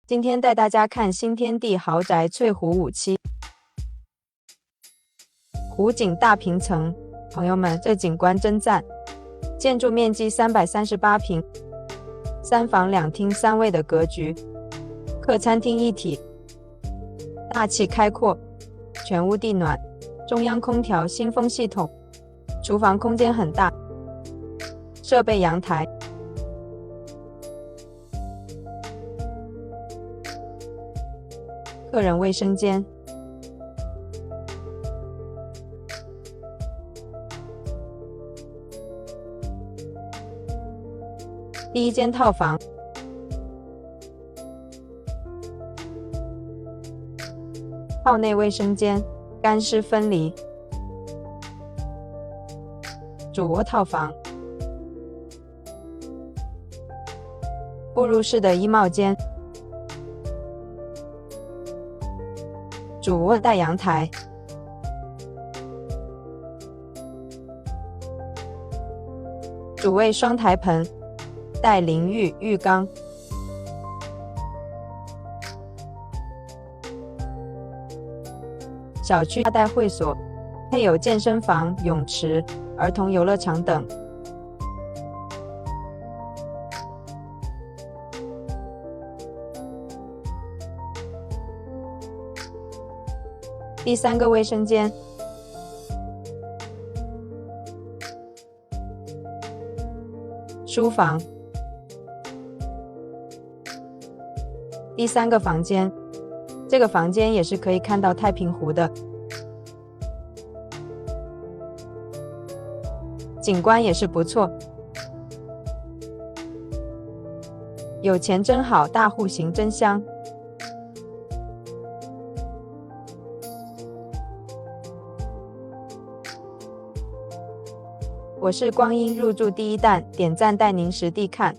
今天带大家看新天地豪宅翠湖5期，湖景大平层，朋友们，这景观真赞！建筑面积338平，3房2厅3卫的格局，客餐厅一体，大气开阔，全屋地暖，中央空调新风系统，厨房空间很大，设备阳台。个人卫生间，第一间套房，套内卫生间，干湿分离，主卧套房，步入式的衣帽间。主卧带阳台，主卫双台盆，带淋浴浴缸，小区大带会所，配有健身房、泳池、儿童游乐场等。第3个卫生间，书房。第3个房间，这个房间也是可以看到太平湖的，景观也是不错。有钱真好，大户型真香。我是光阴入住第一弹，点赞带您实地看。